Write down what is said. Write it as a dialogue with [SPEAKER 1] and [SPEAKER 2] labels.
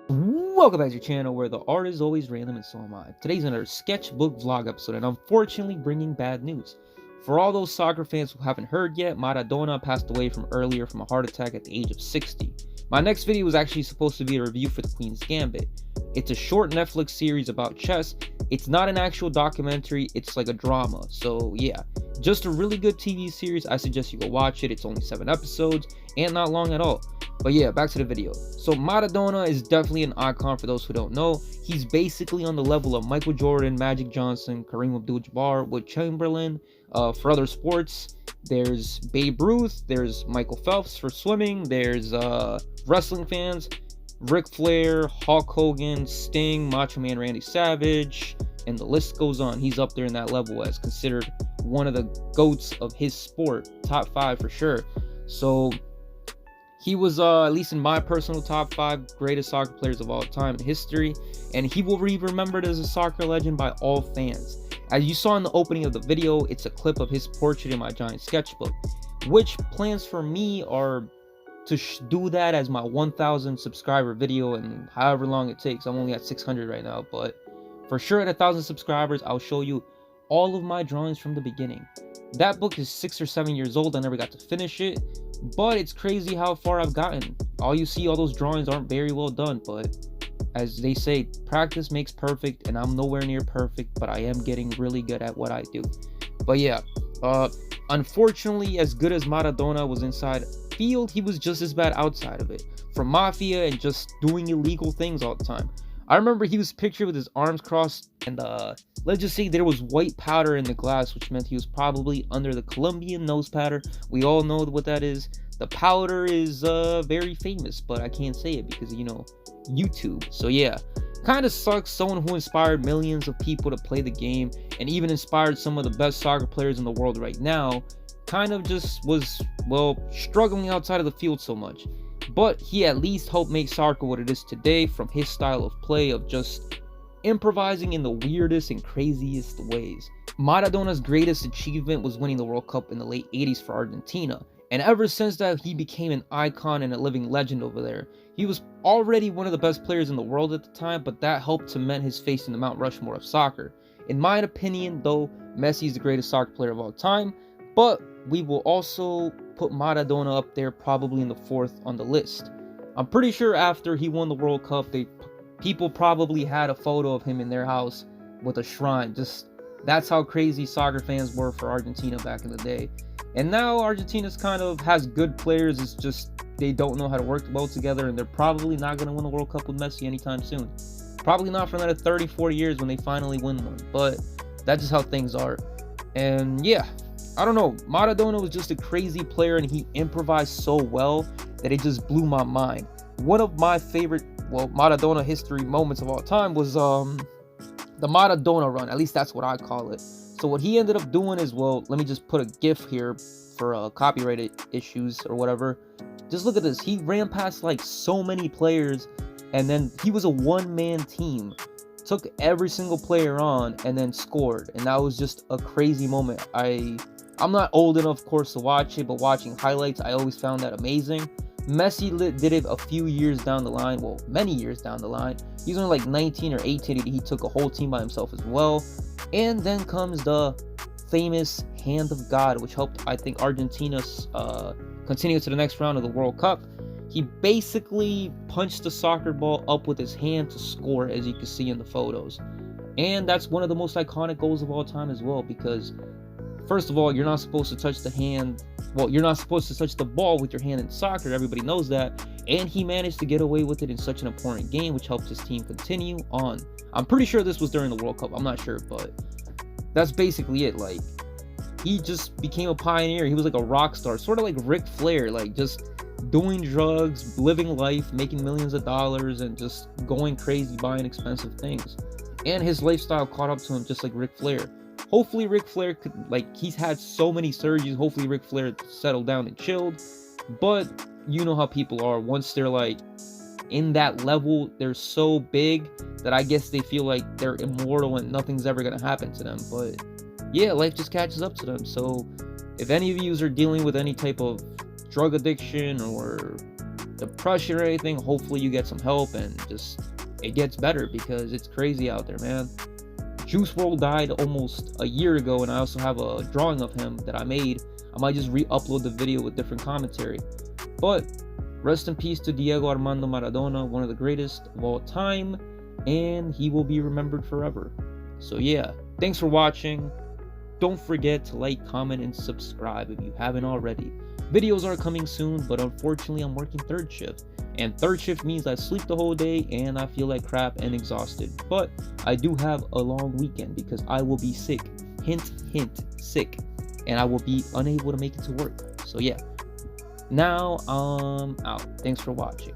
[SPEAKER 1] Welcome back to your channel where the art is always random and so am I. Today's another sketchbook vlog episode and unfortunately bringing bad news. For all those soccer fans who haven't heard yet, Maradona passed away from a heart attack at the age of 60. My next video was actually supposed to be a review for the Queen's Gambit. It's a short Netflix series about chess. It's not an actual documentary, it's like a drama. So yeah, just a really good TV series. I suggest you go watch it. It's only 7 episodes and not long at all. But yeah, back to the video. So Maradona is definitely an icon for those who don't know. He's basically on the level of Michael Jordan, Magic Johnson, Kareem Abdul-Jabbar, Wilt Chamberlain. For other sports, there's Babe Ruth, there's Michael Phelps for swimming, there's wrestling fans, Ric Flair, Hulk Hogan, Sting, Macho Man Randy Savage, and the list goes on. He's up there in that level as considered one of the GOATs of his sport, top 5 for sure. So he was, at least in my personal top 5 greatest soccer players of all time in history, and he will be remembered as a soccer legend by all fans. As you saw in the opening of the video, it's a clip of his portrait in my giant sketchbook, which plans for me are to do that as my 1,000 subscriber video and however long it takes. I'm only at 600 right now, but for sure at 1,000 subscribers, I'll show you all of my drawings from the beginning. That book is 6 or 7 years old. I never got to finish it, but it's crazy how far I've gotten. All you see, all those drawings aren't very well done, but as they say, practice makes perfect, and I'm nowhere near perfect, but I am getting really good at what I do. But yeah, unfortunately, as good as Maradona was inside field, he was just as bad outside of it, from mafia and just doing illegal things all the time. I remember he was pictured with his arms crossed, and let's just say there was white powder in the glass, which meant he was probably under the Colombian nose powder. We all know what that is. The powder is very famous, but I can't say it because, you know, YouTube. So yeah, kind of sucks. Someone who inspired millions of people to play the game and even inspired some of the best soccer players in the world right now kind of just was, well, struggling outside of the field so much. But he at least helped make soccer what it is today, from his style of play of just improvising in the weirdest and craziest ways. Maradona's greatest achievement was winning the World Cup in the late 80s for Argentina, and ever since that he became an icon and a living legend over there. He was already one of the best players in the world at the time, but that helped cement his face in the Mount Rushmore of soccer. In my opinion, though, Messi is the greatest soccer player of all time, but we will also put Maradona up there, probably in the 4th on the list. I'm pretty sure after he won the World Cup, people probably had a photo of him in their house with a shrine. Just that's how crazy soccer fans were for Argentina back in the day. And now Argentina's kind of has good players. It's just they don't know how to work well together, and they're probably not going to win the World Cup with Messi anytime soon. Probably not for another 30, 40 years when they finally win one. But that's just how things are. And yeah, I don't know. Maradona was just a crazy player, and he improvised so well that it just blew my mind. One of my favorite, well, Maradona history moments of all time was the Maradona run. At least that's what I call it. So what he ended up doing is, well, let me just put a GIF here for copyrighted issues or whatever. Just look at this. He ran past like so many players, and then he was a one-man team. Took every single player on and then scored, and that was just a crazy moment. I'm not old enough, of course, to watch it, but watching highlights, I always found that amazing. Messi did it a few years down the line, well, many years down the line. He's only like 19 or 18, he took a whole team by himself as well. And then comes the famous hand of God, which helped, I think, Argentina continue to the next round of the World Cup. He basically punched the soccer ball up with his hand to score, as you can see in the photos. And that's one of the most iconic goals of all time as well, because first of all, you're not supposed to touch the hand. Well, you're not supposed to touch the ball with your hand in soccer. Everybody knows that. And he managed to get away with it in such an important game, which helped his team continue on. I'm pretty sure this was during the World Cup. I'm not sure, but that's basically it. Like, he just became a pioneer. He was like a rock star, sort of like Ric Flair, like just doing drugs, living life, making millions of dollars, and just going crazy, buying expensive things. And his lifestyle caught up to him, just like Ric Flair. Hopefully Ric Flair could, like, he's had so many surgeries, hopefully Ric Flair settled down and chilled. But you know how people are. Once they're like in that level, they're so big that I guess they feel like they're immortal and nothing's ever gonna happen to them. But yeah, life just catches up to them. So if any of you are dealing with any type of drug addiction or depression or anything, hopefully you get some help and just it gets better, because it's crazy out there, man. Juice WRLD died almost a year ago, and I also have a drawing of him that I made. I might just re-upload the video with different commentary. But rest in peace to Diego Armando Maradona, one of the greatest of all time, and he will be remembered forever. So yeah, thanks for watching. Don't forget to like, comment, and subscribe if you haven't already. Videos are coming soon, but unfortunately I'm working third shift. And third shift means I sleep the whole day and I feel like crap and exhausted. But I do have a long weekend because I will be sick. Hint, hint, sick. And I will be unable to make it to work. So yeah. Now I'm out. Thanks for watching.